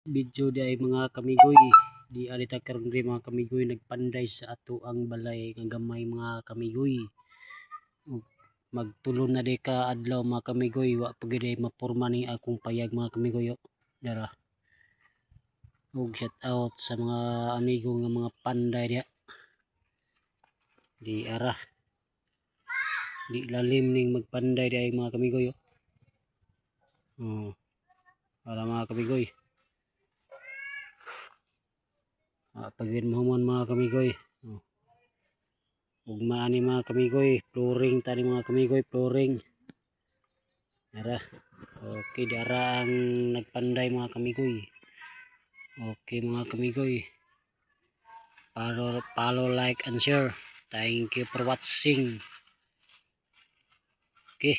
video di ay mga kamigoy, di alita karon di mga kamigoy nagpanday sa ato ang balay nga gamay mga kamigoy. Magtulon na di ka adlaw mga kamigoy, wa pagid ay maporma ni akong payag mga kamigoy. Dara, og shout out sa mga amigo nga mga panday diha. Di ara, di lalim ning magpanday di ay mga kamigoy. Para mga kamigoy, pagid mahumon mga kamigoy. Ug maani mga kamigoy, flooring tani mga kamigoy, flooring. Dara, okay, dara ang nagpanday mga kamigoy. Okay mga kamigoy, follow, like and share. Thank you for watching. Okay.